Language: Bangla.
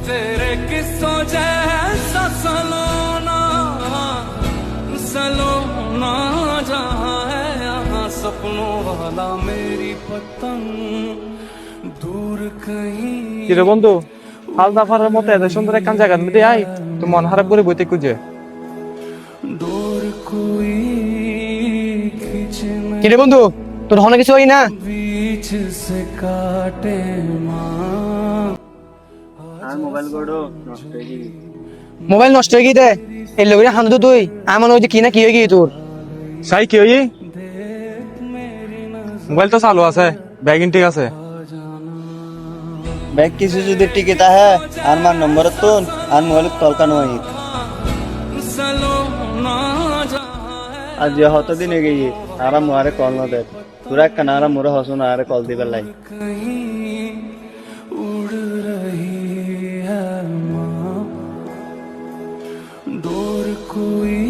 तेरे किस्सों जैसा सलोना सलोना जहाँ है यहाँ सपनों वाला मेरी पतंग दूर कहीं কিরে বন্ধু হালদাফারের মতো এত সুন্দর একখান জায়গার মধ্যে আই তো মন খারাপ করে বইতে খুঁজে दूर कोई खींचना কিরে বন্ধু তোর হনে কিছু হয় না? बीच से काटे माँ মোবাইল নষ্ট হয়ে গিয়ে এই লোকের হান তো তুই আমার ওই যে কি না কি হয়ে গিয়ে তোর সাই কি হই মোবাইল তো চালু আছে ব্যাগিং ঠিক আছে ব্যাগ কিছু যদি টিকিট আহে আর মার নম্বর তো আর মোবাইল তলকানো হয় सलोना जहाँ है আর যে হত দিনে গিয়ে আর মোরে কল না দে তোরা কানা আর মোরে হসন আর কল দিবে লাই कहीं उड़ रही है माँ दूर कोई